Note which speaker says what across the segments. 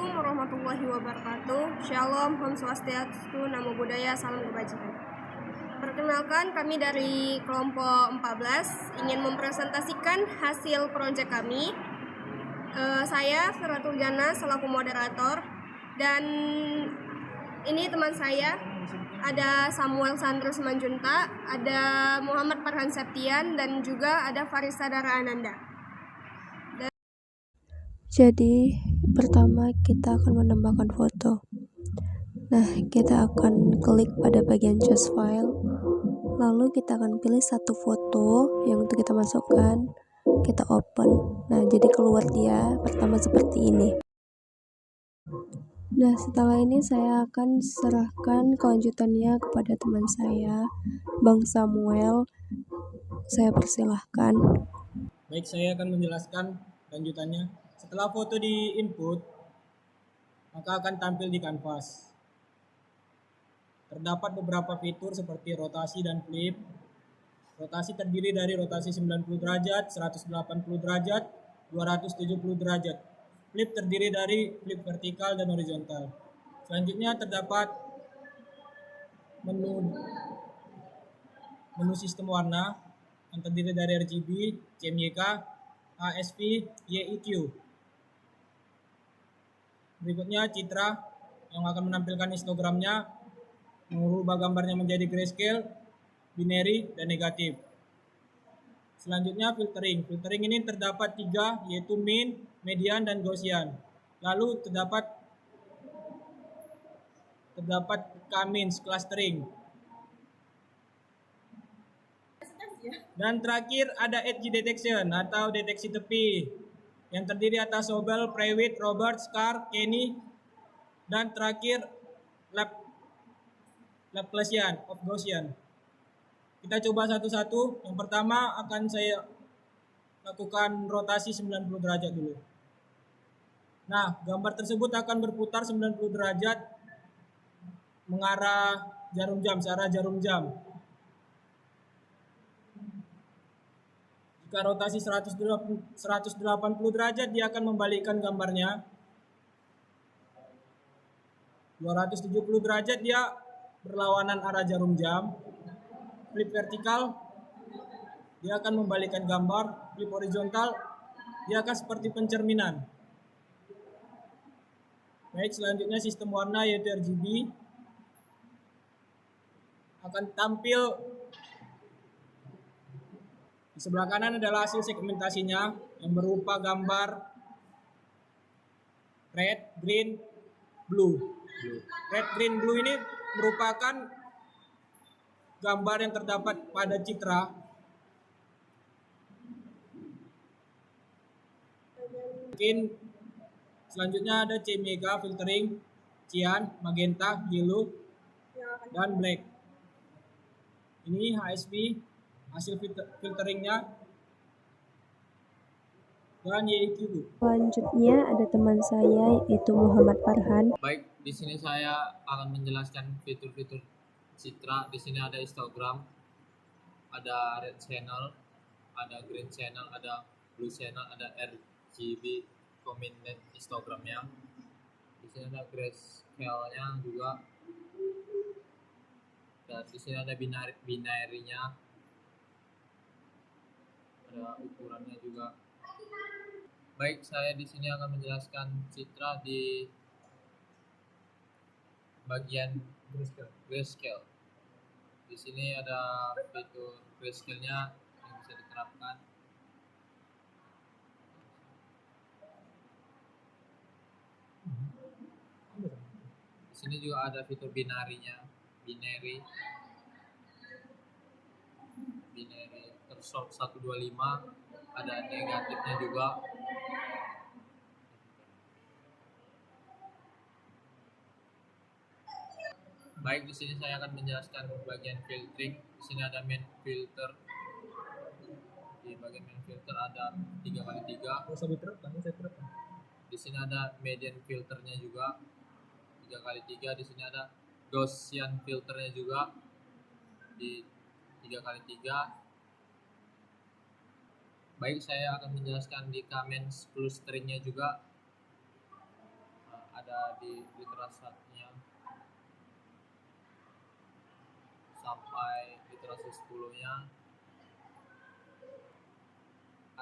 Speaker 1: Assalamualaikum warahmatullahi wabarakatuh. Shalom, Om Swastiastu, Namo Buddhaya, Salam Kebajikan. Perkenalkan, kami dari kelompok 14 ingin mempresentasikan hasil proyek kami. Saya Firatul Jana selaku moderator, dan ini teman saya, ada Samuel Sandro Simanjunta, ada Muhammad Farhan Septian, dan juga ada Farisa Dara Ananda.
Speaker 2: Jadi pertama kita akan menambahkan foto. Nah, kita akan klik pada bagian choose file, lalu kita akan pilih satu foto yang untuk kita masukkan, kita open. Nah, jadi keluar dia pertama seperti ini. Nah, setelah ini saya akan serahkan kelanjutannya kepada teman saya, Bang Samuel. Saya persilahkan.
Speaker 3: Baik, saya akan menjelaskan lanjutannya. Setelah foto di input, maka akan tampil di kanvas. Terdapat beberapa fitur seperti rotasi dan flip. Rotasi terdiri dari rotasi 90 derajat, 180 derajat, 270 derajat. Flip terdiri dari flip vertikal dan horizontal. Selanjutnya terdapat menu sistem warna yang terdiri dari RGB, CMYK, ASV, YEQ. Berikutnya citra yang akan menampilkan histogramnya, mengubah gambarnya menjadi grayscale, binary, dan negatif. Selanjutnya filtering. Filtering ini terdapat 3, yaitu mean, median, dan Gaussian. Lalu terdapat K-means, clustering. Dan terakhir ada edge detection atau deteksi tepi yang terdiri atas Sobel, Prewitt, Roberts, Carr, Kenny, dan terakhir Laplacian of Gaussian. Kita coba satu-satu. Yang pertama akan saya lakukan rotasi 90 derajat dulu. Nah, gambar tersebut akan berputar 90 derajat mengarah jarum jam, searah jarum jam. Jika rotasi 180 derajat, dia akan membalikkan gambarnya. 270 derajat dia berlawanan arah jarum jam. Flip vertikal, dia akan membalikkan gambar. Flip horizontal, dia akan seperti pencerminan. Baik, selanjutnya sistem warna yaitu RGB akan tampil. Di sebelah kanan adalah hasil segmentasinya yang berupa gambar red, green, blue. Red, green, blue ini merupakan gambar yang terdapat pada citra. Mungkin selanjutnya ada CMYK, filtering, cyan, magenta, yellow, dan black. Ini HSV, hasil filteringnya, dan YEQ.
Speaker 2: Selanjutnya ada teman saya yaitu Muhammad Farhan.
Speaker 4: Baik, di sini saya akan menjelaskan fitur-fitur citra. Di sini ada histogram, ada red channel, ada green channel, ada blue channel, ada RGB combined histogramnya. Di sini ada grayscale-nya juga. Dan di sini ada binary-nya. Ada ukurannya juga. Baik, saya di sini akan menjelaskan citra di bagian grayscale. Di sini ada fitur grayscale-nya yang bisa diterapkan. Di sini juga ada fitur binary-nya, binary tersort 125, ada negatifnya juga. Baik, di sini saya akan menjelaskan bagian filtering. Di sini ada main filter. Di bagian main filter ada 3x3. Di sini ada median filternya juga 3x3. Di sini ada Gaussian filternya juga di 3x3. Baik, saya akan menjelaskan di K-means clusteringnya juga ada di literasinya sampai literasi 10-nya.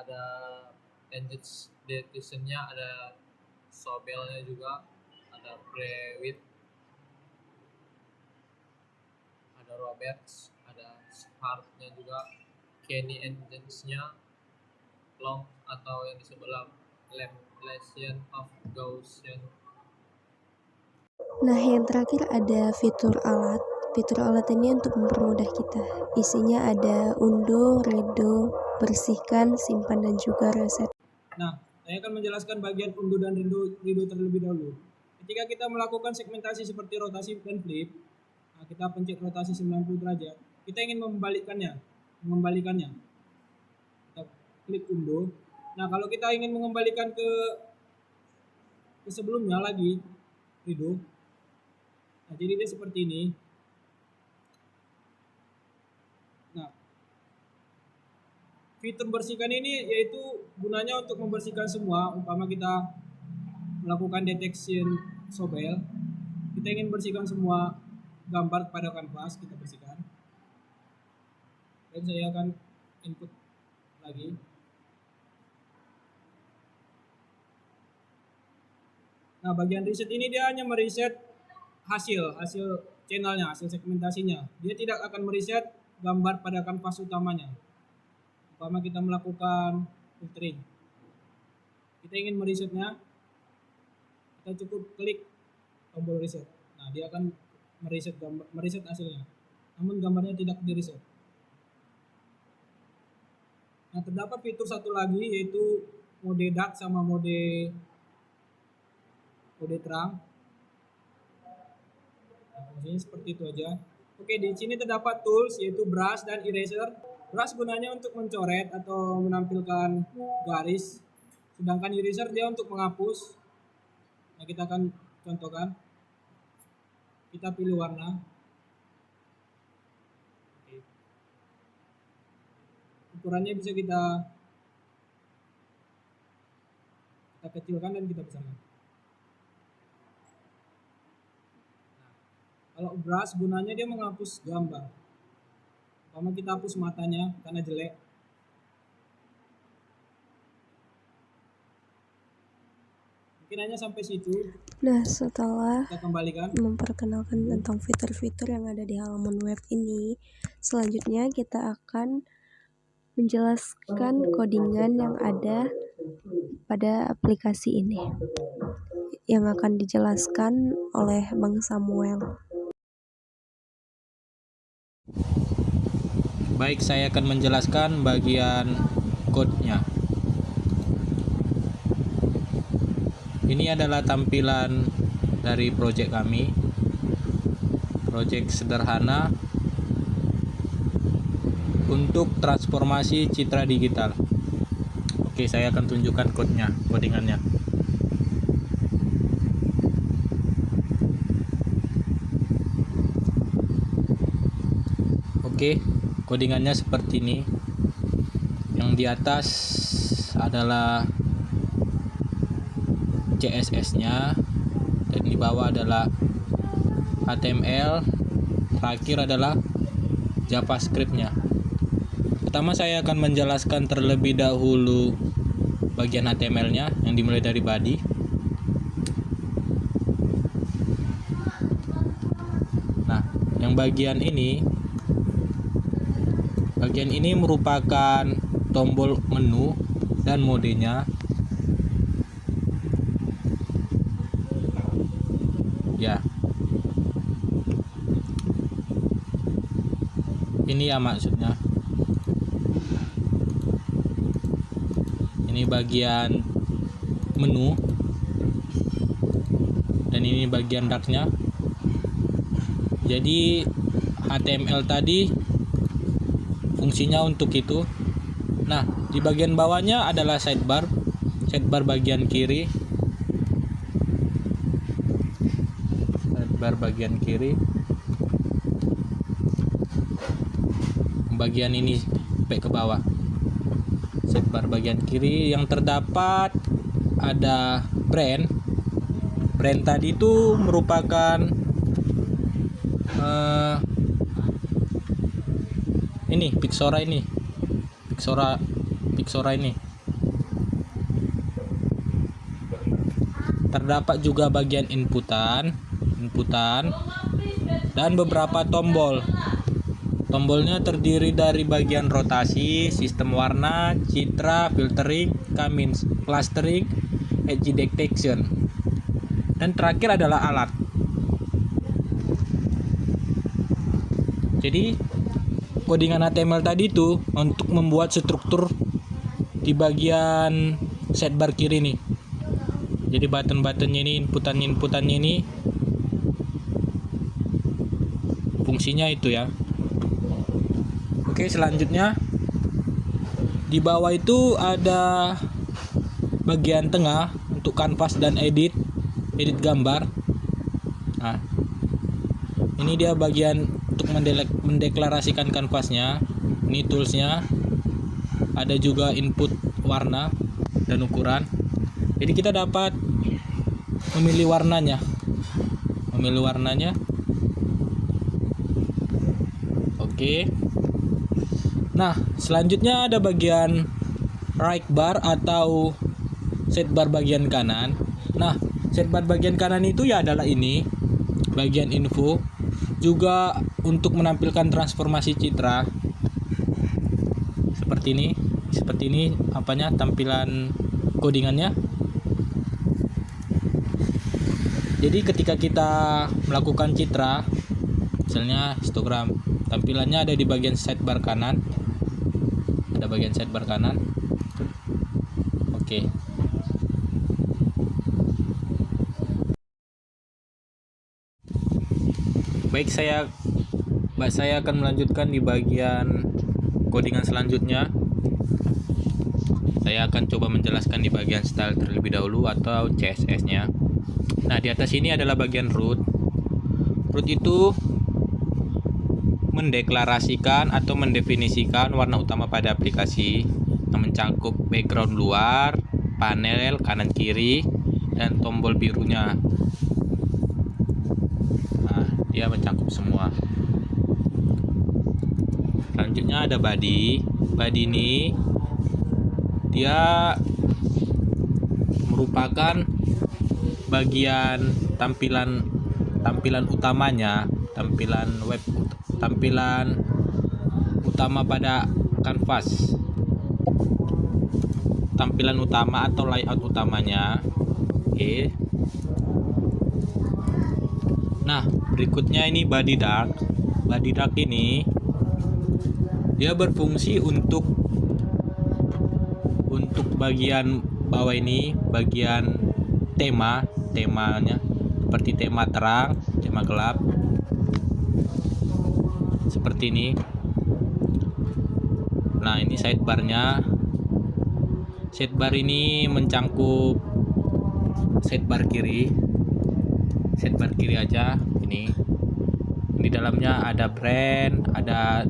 Speaker 4: Ada engine decision-nya, ada Sobelnya juga, ada Brewitt, ada Roberts, ada Hart-nya juga, Kenny Engines-nya, Long atau yang disebut Laplacian of Gaussian.
Speaker 2: Nah, yang terakhir ada fitur alat. Fitur alat ini untuk mempermudah kita. Isinya ada undo, redo, bersihkan, simpan, dan juga reset.
Speaker 3: Nah, saya akan menjelaskan bagian undo dan redo terlebih dahulu. Ketika kita melakukan segmentasi seperti rotasi dan flip, nah kita pencet rotasi 90 derajat, kita ingin mengembalikannya. Kita klik undo. Nah, kalau kita ingin mengembalikan ke sebelumnya lagi, redo. Nah, jadi dia seperti ini. Nah, fitur bersihkan ini yaitu gunanya untuk membersihkan semua. Umpama kita melakukan detection Sobel, kita ingin bersihkan semua gambar pada kanvas, kita bersihkan. Dan saya akan input lagi. Nah, bagian reset ini dia hanya mereset hasil channelnya, hasil segmentasinya. Dia tidak akan mereset gambar pada kanvas utamanya. Umpama kita melakukan filtering, kita ingin meresetnya, kita cukup klik tombol reset. Nah, dia akan mereset hasilnya. Namun gambarnya tidak di-reset. Nah, terdapat fitur satu lagi yaitu mode dark sama mode terang. Nah, fungsinya seperti itu aja. Oke, di sini terdapat tools yaitu brush dan eraser. Brush gunanya untuk mencoret atau menampilkan garis, sedangkan eraser dia untuk menghapus. Nah, kita akan contohkan. Kita pilih warna. Oke. Ukurannya bisa kita kecilkan dan kita besarkan. Kalau brush gunanya dia menghapus gambar. Pertama kita hapus matanya karena jelek. Mungkin hanya sampai situ.
Speaker 2: Nah, setelah
Speaker 3: Kita kembalikan.
Speaker 2: memperkenalkan tentang fitur-fitur yang ada di halaman web ini, selanjutnya kita akan menjelaskan codingan yang ada pada aplikasi ini, yang akan dijelaskan oleh Bang Samuel.
Speaker 3: Baik, saya akan menjelaskan bagian code-nya. Ini adalah tampilan dari project kami. Project sederhana untuk transformasi citra digital. Oke, saya akan tunjukkan code-nya, codingannya. Oke, codingannya seperti ini. Yang di atas adalah CSS-nya, dan di bawah adalah HTML, terakhir adalah JavaScript-nya. Pertama saya akan menjelaskan terlebih dahulu bagian HTML-nya yang dimulai dari body. Nah, yang bagian ini merupakan tombol menu dan modenya. Ya. Ini ya maksudnya. Ini bagian menu dan ini bagian darknya. Jadi HTML tadi fungsinya untuk itu. Nah, di bagian bawahnya adalah sidebar bagian kiri. Sidebar bagian kiri. Bagian ini sampai ke bawah. Sidebar bagian kiri yang terdapat ada brand brand tadi itu merupakan ini Pixora ini. Terdapat juga bagian inputan dan beberapa tombol. Tombolnya terdiri dari bagian rotasi, sistem warna, citra, filtering, clustering, edge detection. Dan terakhir adalah alat. Jadi codingan HTML tadi itu untuk membuat struktur di bagian sidebar kiri nih. Jadi button-buttonnya ini, inputannya ini fungsinya itu ya. Oke, selanjutnya di bawah itu ada bagian tengah untuk kanvas dan edit gambar. Nah, ini dia bagian untuk mendeklarasikan kanvasnya. Ini toolsnya. Ada juga input warna dan ukuran. Jadi kita dapat memilih warnanya. Oke. Nah, selanjutnya ada bagian right bar atau sidebar bagian kanan. Nah, sidebar bagian kanan itu ya adalah ini, bagian info. Juga untuk menampilkan transformasi citra. Seperti ini apanya tampilan codingannya. Jadi ketika kita melakukan citra, misalnya histogram, tampilannya ada di bagian sidebar kanan. Ada bagian sidebar kanan. Oke. Baik, saya akan melanjutkan di bagian codingan selanjutnya. Saya akan coba menjelaskan di bagian style terlebih dahulu atau CSS-nya. Nah, di atas ini adalah bagian root. Root itu mendeklarasikan atau mendefinisikan warna utama pada aplikasi yang mencakup background luar, panel kanan kiri, dan tombol birunya. Nah, dia mencakup semua. Selanjutnya ada body. Body ini dia merupakan bagian tampilan utamanya, tampilan utama pada kanvas, tampilan utama atau layout utamanya. Oke. Nah, berikutnya ini body dark. Body dark ini dia berfungsi untuk bagian bawah ini, bagian temanya seperti tema terang, tema gelap, seperti ini. Nah, ini sidebarnya. Sidebar ini mencangkup sidebar kiri aja. Ini di dalamnya ada brand, ada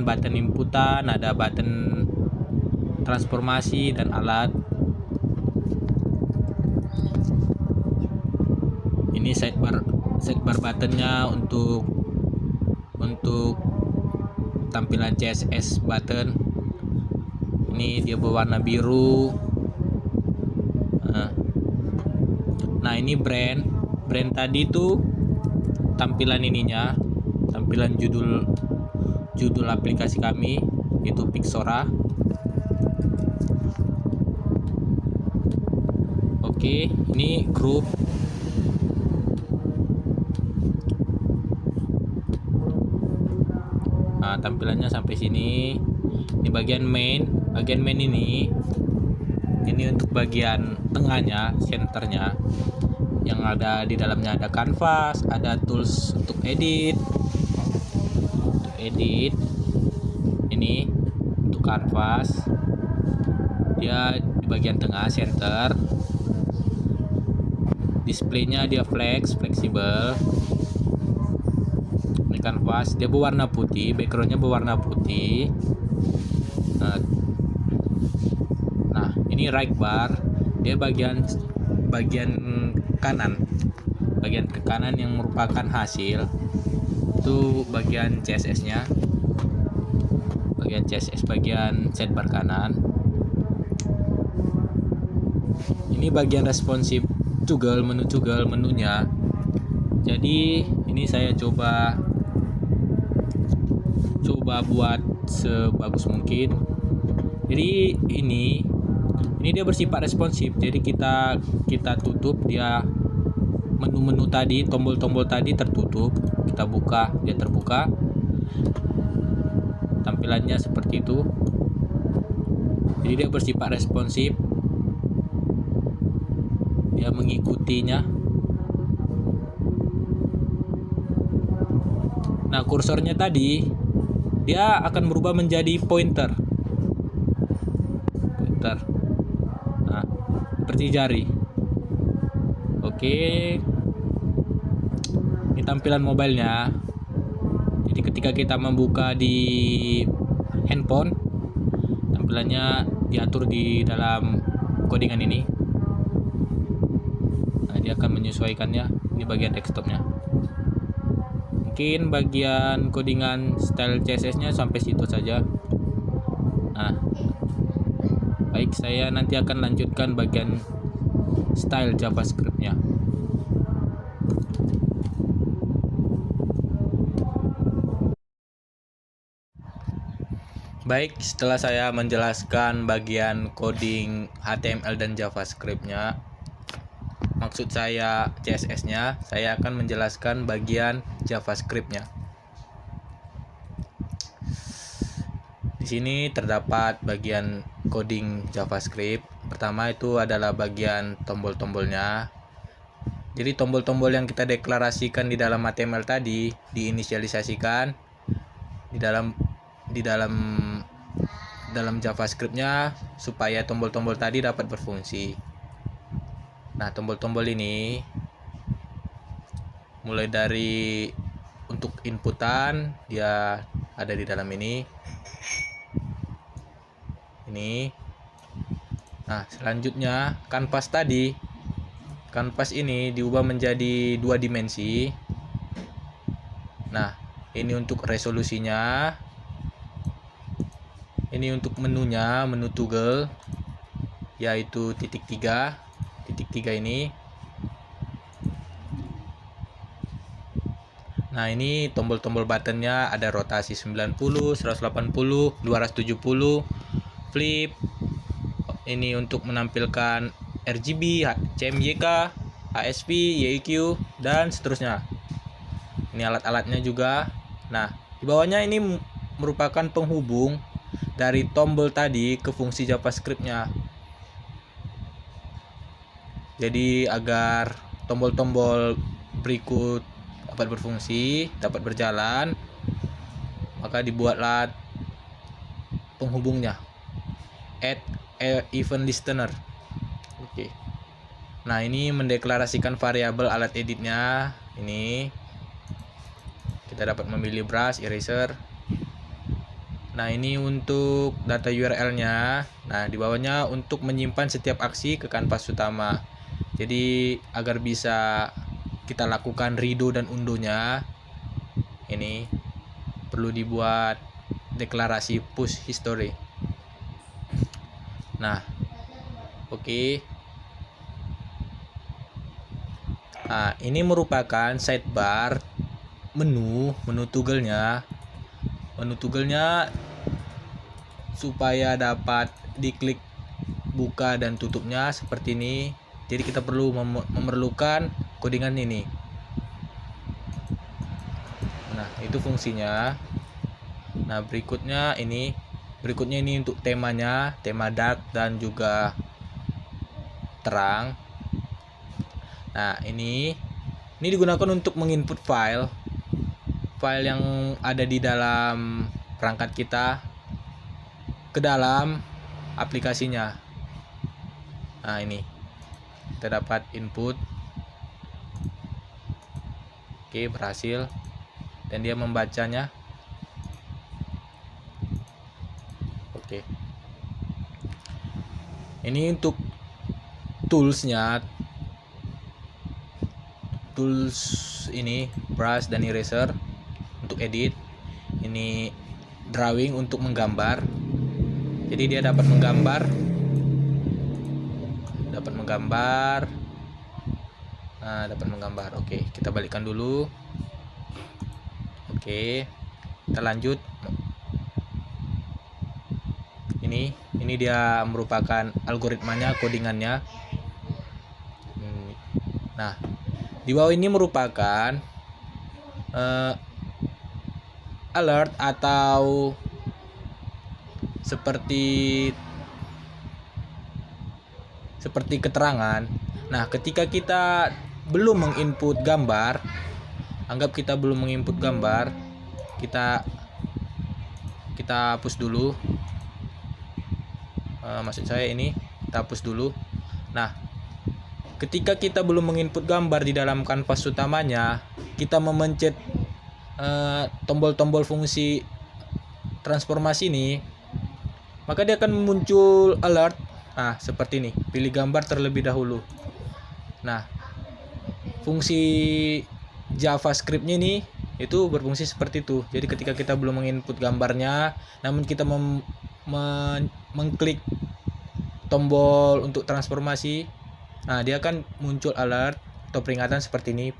Speaker 3: button inputan, ada button transformasi dan alat. Ini sidebar buttonnya untuk tampilan CSS button. Ini dia berwarna biru. Nah, ini brand tadi itu tampilan ininya, tampilan judul aplikasi kami itu Pixora. Oke, ini group. Nah, tampilannya sampai sini. Ini bagian main. Bagian main ini untuk bagian tengahnya, centernya, yang ada di dalamnya ada canvas, ada tools untuk edit. Ini untuk canvas, dia di bagian tengah, center. Displaynya dia fleksibel. Ini canvas, dia berwarna putih, backgroundnya berwarna putih. Nah, ini right bar, dia bagian
Speaker 4: bagian kanan. Bagian ke kanan yang merupakan hasil itu bagian CSS-nya. Bagian CSS bagian sidebar kanan. Ini bagian responsif toggle, menunya. Jadi ini saya coba buat sebagus mungkin. Jadi ini dia bersifat responsif. Jadi kita tutup, dia menu tadi, tombol-tombol tadi tertutup, kita buka, dia terbuka. Tampilannya seperti itu. Jadi dia bersifat responsif. Dia mengikutinya. Nah, kursornya tadi dia akan berubah menjadi pointer. Nah, seperti jari. Oke. Ini tampilan mobilenya. Jadi ketika kita membuka di handphone, tampilannya diatur di dalam codingan ini. Nah, dia akan menyesuaikannya. Ini bagian desktopnya. Mungkin bagian codingan style CSS-nya sampai situ saja. Nah, baik, saya nanti akan lanjutkan bagian style JavaScript-nya. Baik, setelah saya menjelaskan bagian coding HTML dan JavaScript-nya, maksud saya CSS-nya, saya akan menjelaskan bagian JavaScript-nya. Di sini terdapat bagian coding JavaScript. Pertama itu adalah bagian tombol-tombolnya. Jadi tombol-tombol yang kita deklarasikan di dalam HTML tadi diinisialisasikan di dalam JavaScript-nya supaya tombol-tombol tadi dapat berfungsi. Nah, tombol-tombol ini mulai dari untuk inputan dia ada di dalam ini. Nah, selanjutnya kanvas tadi. Kanvas ini diubah menjadi 2 dimensi. Nah, ini untuk resolusinya. Ini untuk menunya, menu toggle yaitu titik 3 ini. Nah, ini tombol-tombol buttonnya ada rotasi 90, 180, 270, flip. Ini untuk menampilkan RGB, CMYK, ASP, YQ, dan seterusnya. Ini alat-alatnya juga. Nah, di bawahnya ini merupakan penghubung dari tombol tadi ke fungsi JavaScript-nya. Jadi agar tombol-tombol berikut dapat berfungsi, dapat berjalan, maka dibuatlah penghubungnya. Add event listener. Oke. Nah, ini mendeklarasikan variabel alat editnya. Ini kita dapat memilih brush, eraser. Nah, ini untuk data URL-nya. Nah, di bawahnya untuk menyimpan setiap aksi ke kanvas utama. Jadi agar bisa kita lakukan redo dan undo-nya, ini perlu dibuat deklarasi push history. Nah, oke. Nah, ini merupakan sidebar menu toggle-nya. Menu toggle-nya supaya dapat diklik buka dan tutupnya seperti ini. Jadi kita perlu memerlukan codingan ini. Nah, itu fungsinya. Nah, berikutnya ini untuk temanya, tema dark dan juga terang. Nah, ini digunakan untuk menginput file yang ada di dalam perangkat kita ke dalam aplikasinya. Nah, ini kita dapat input. Oke, berhasil, dan dia membacanya. Oke, ini untuk toolsnya.
Speaker 5: tools ini brush dan eraser untuk edit, ini drawing untuk menggambar. Jadi dia dapat menggambar, dapat menggambar. Oke, kita balikkan dulu. Oke, kita lanjut. Ini dia merupakan algoritmanya, codingannya. Nah, di bawah ini merupakan alert atau seperti keterangan. Nah, ketika kita belum menginput gambar, anggap kita belum menginput gambar, kita hapus dulu. Maksud saya ini kita hapus dulu. Nah, ketika kita belum menginput gambar di dalam kanvas utamanya, kita memencet tombol-tombol fungsi transformasi ini, maka dia akan muncul alert. Nah, seperti ini, pilih gambar terlebih dahulu. Nah, fungsi JavaScript-nya ini itu berfungsi seperti itu. Jadi ketika kita belum menginput gambarnya, namun kita mengklik tombol untuk transformasi, nah dia akan muncul alert atau peringatan seperti ini.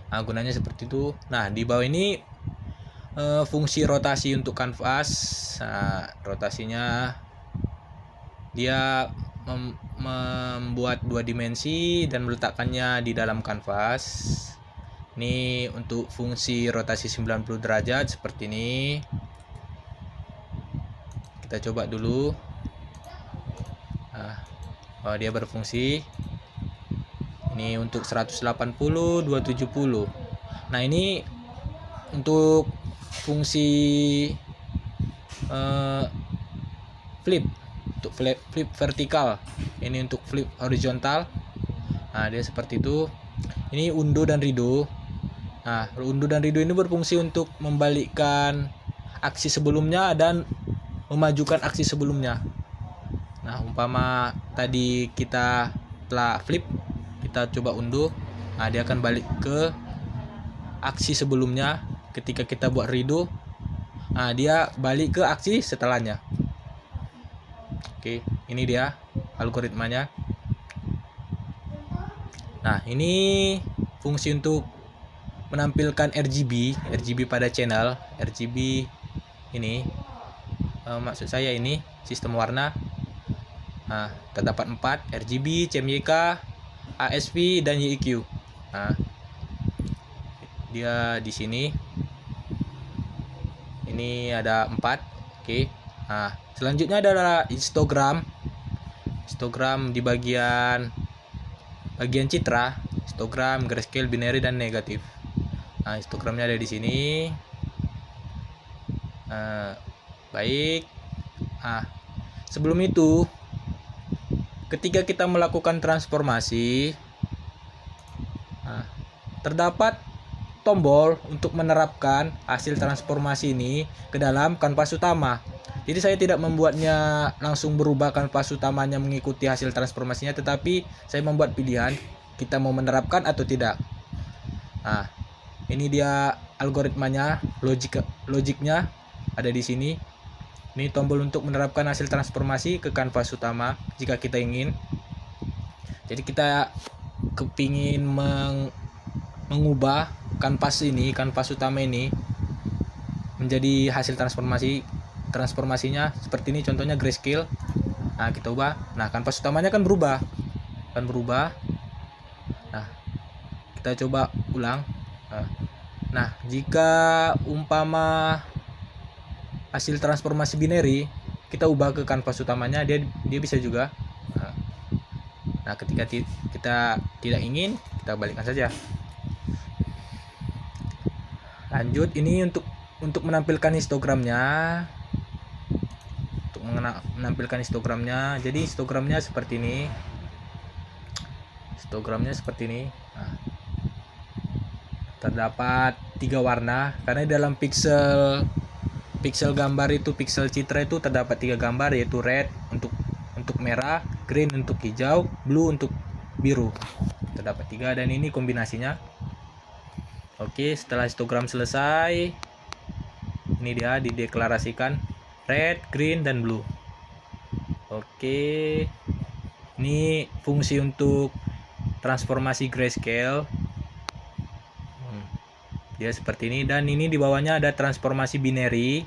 Speaker 5: Nah, gunanya seperti itu. Nah, di bawah ini fungsi rotasi untuk kanvas. Nah, rotasinya dia membuat 2 dimensi dan meletakkannya di dalam kanvas. Ini untuk fungsi rotasi 90 derajat seperti ini. Kita coba dulu. Nah, dia berfungsi. Ini untuk 180, 270. Nah, ini untuk fungsi flip, untuk flip vertikal. Ini untuk flip horizontal. Nah, dia seperti itu. Ini undo dan redo. Nah, undo dan redo ini berfungsi untuk membalikkan aksi sebelumnya dan memajukan aksi sebelumnya. Nah, umpama tadi kita telah flip, kita coba undo, nah dia akan balik ke aksi sebelumnya. Ketika kita buat redo, nah dia balik ke aksi setelahnya. Oke, ini dia algoritmanya. Nah, ini fungsi untuk menampilkan RGB pada channel. RGB ini maksud saya ini sistem warna. Nah, terdapat 4 RGB, CMYK, ASV dan YIQ. Nah, dia di sini. Ini ada 4. Oke. Nah, selanjutnya adalah histogram. Histogram di bagian citra, histogram, grayscale, binary dan negatif. Nah, histogramnya ada di sini. Baik. Sebelum itu, ketika kita melakukan transformasi, terdapat tombol untuk menerapkan hasil transformasi ini ke dalam kanvas utama. Jadi saya tidak membuatnya langsung berubah kanvas utamanya mengikuti hasil transformasinya, tetapi saya membuat pilihan kita mau menerapkan atau tidak. Nah, ini dia algoritmanya, logiknya ada di sini. Ini tombol untuk menerapkan hasil transformasi ke kanvas utama jika kita ingin. Jadi kita kepingin mengubah kanvas utama ini menjadi hasil transformasinya seperti ini, contohnya grayscale. Nah, kita ubah. Nah, kanvas utamanya kan berubah. Nah, kita coba ulang. Nah, jika umpama hasil transformasi binary kita ubah ke kanvas utamanya, dia bisa juga. Nah, ketika kita tidak ingin, kita balikkan saja. Lanjut, ini untuk menampilkan histogramnya. Jadi histogramnya seperti ini. Nah, terdapat 3 warna karena dalam pixel gambar itu, pixel citra itu terdapat 3 gambar, yaitu red untuk merah, green untuk hijau, blue untuk biru. terdapat 3 dan ini kombinasinya. Oke, setelah histogram selesai, ini dia dideklarasikan red, green, dan blue. Oke, ini fungsi untuk transformasi grayscale. Dia seperti ini, dan ini di bawahnya ada transformasi binary.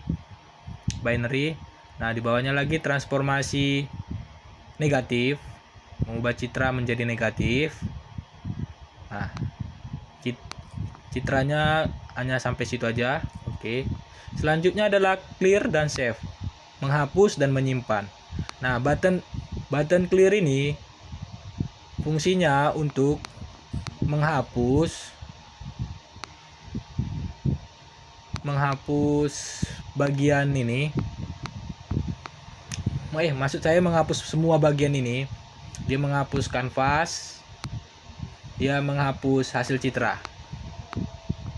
Speaker 5: Nah, di bawahnya lagi transformasi negatif, mengubah citra menjadi negatif. Nah, citranya hanya sampai situ aja. Oke. Selanjutnya adalah clear dan save, menghapus dan menyimpan. Nah, button clear ini fungsinya untuk menghapus bagian ini. Maksud saya menghapus semua bagian ini. Dia menghapus kanvas, dia menghapus hasil citra.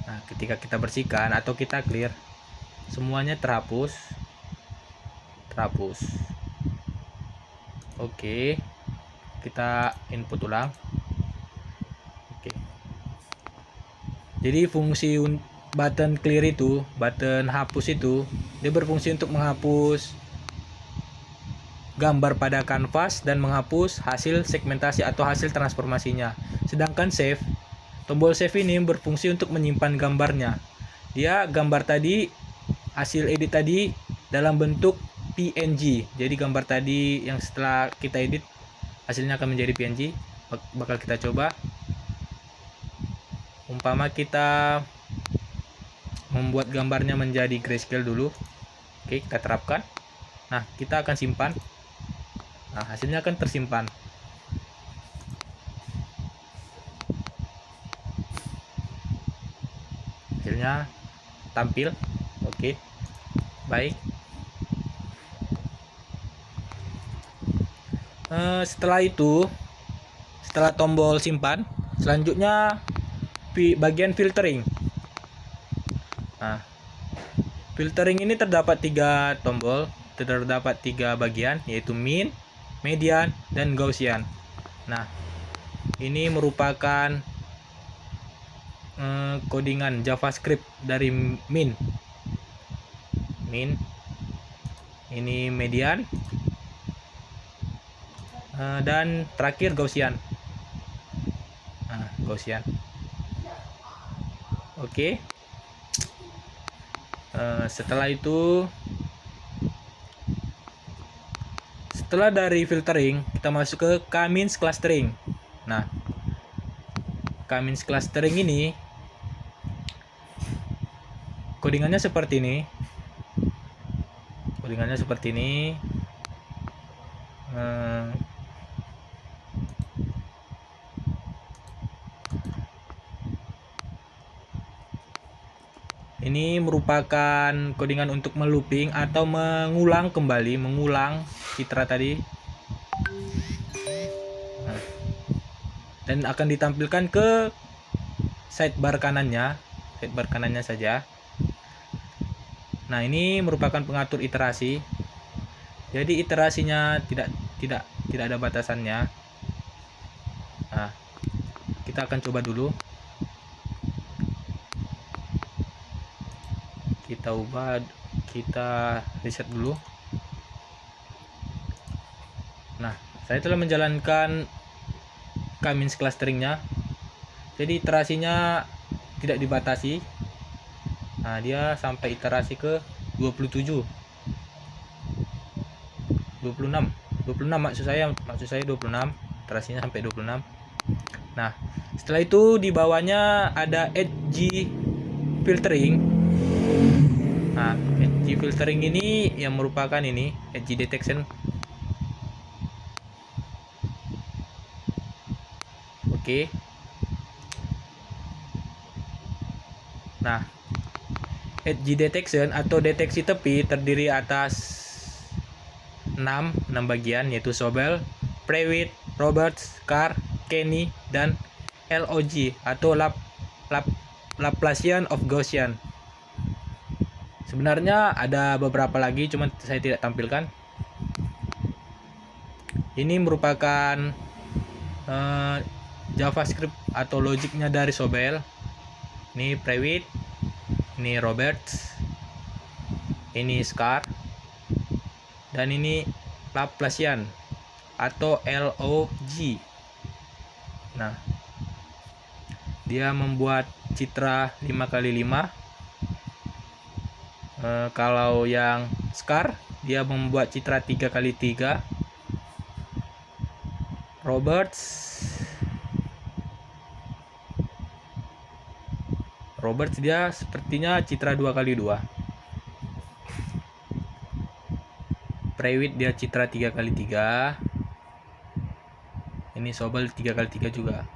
Speaker 5: Nah, ketika kita bersihkan atau kita clear, semuanya terhapus. Oke, kita input ulang. Oke, jadi fungsi button clear itu, button hapus itu, dia berfungsi untuk menghapus gambar pada kanvas dan menghapus hasil segmentasi atau hasil transformasinya. Sedangkan save, tombol save ini berfungsi untuk menyimpan gambarnya. Dia gambar tadi, hasil edit tadi dalam bentuk PNG. Jadi gambar tadi yang setelah kita edit hasilnya akan menjadi PNG. Bakal kita coba. Umpama kita membuat gambarnya menjadi grayscale dulu. Oke, kita terapkan. Nah, kita akan simpan. Nah, hasilnya akan tersimpan. Hasilnya tampil. Oke, baik. Setelah tombol simpan, selanjutnya bagian filtering. Nah, filtering ini terdapat 3 tombol, terdapat 3 bagian, yaitu min, median, dan Gaussian. Nah, ini merupakan codingan JavaScript dari min. Ini median, dan terakhir Gaussian. Nah, Gaussian. Oke. Setelah itu, setelah dari filtering, kita masuk ke K-means clustering. Nah, K-means clustering ini codingannya seperti ini. Ini merupakan codingan untuk melooping atau mengulang citra tadi. Nah, dan akan ditampilkan ke sidebar kanannya saja. Nah, ini merupakan pengatur iterasi. Jadi iterasinya tidak ada batasannya. Nah, kita akan coba dulu. Kita reset dulu. Nah, saya telah menjalankan K-means clusteringnya. Jadi iterasinya tidak dibatasi. Nah, dia sampai iterasi ke 26 maksud saya 26, iterasinya sampai 26. Nah, setelah itu di bawahnya ada edge filtering. Nah, edge filtering ini yang merupakan edge detection. Oke. Nah, edge detection atau deteksi tepi terdiri atas 6 bagian, yaitu Sobel, Prewitt, Roberts, Carr, Kenny, dan LOG atau Laplacian of Gaussian. Sebenarnya ada beberapa lagi, cuman saya tidak tampilkan. Ini merupakan JavaScript atau logiknya dari Sobel. Ini Prewitt, ini Roberts, ini Scar, dan ini Laplacian atau LOG. Nah, dia membuat citra 5x5. Kalau yang Scar dia membuat citra 3x3. Roberts dia sepertinya citra 2x2. Prewitt dia citra 3x3. Ini Sobel 3x3 juga.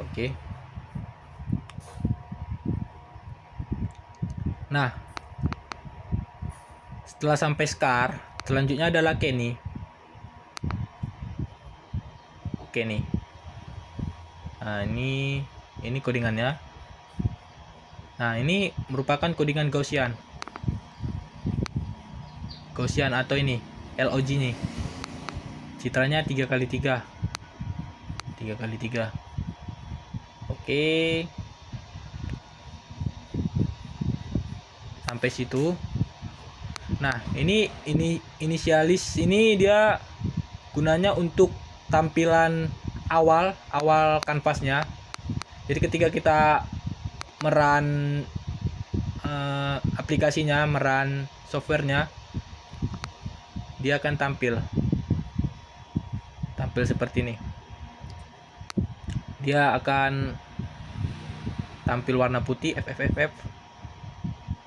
Speaker 5: Oke. Nah, setelah sampai Scar, selanjutnya adalah Kenny. Nah, ini codingannya. Nah, ini merupakan codingan Gaussian atau ini LOG nih. Citranya 3x3. Oke. Sampai situ. Nah, ini inisialis ini dia gunanya untuk tampilan awal kanvasnya. Jadi ketika kita merun aplikasinya, merun softwarenya, dia akan tampil seperti ini. Dia akan tampil warna putih FFFF.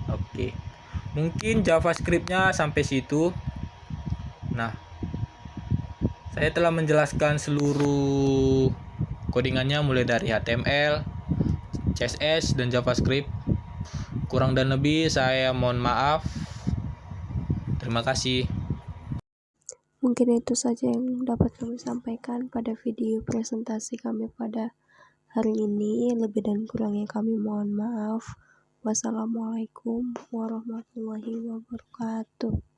Speaker 5: Oke. Mungkin JavaScript-nya sampai situ. Nah, saya telah menjelaskan seluruh codingannya mulai dari HTML, CSS, dan JavaScript. Kurang dan lebih saya mohon maaf. Terima kasih.
Speaker 2: Mungkin itu saja yang dapat kami sampaikan pada video presentasi kami pada hari ini. Lebih dan kurangnya kami mohon maaf. Wassalamualaikum warahmatullahi wabarakatuh.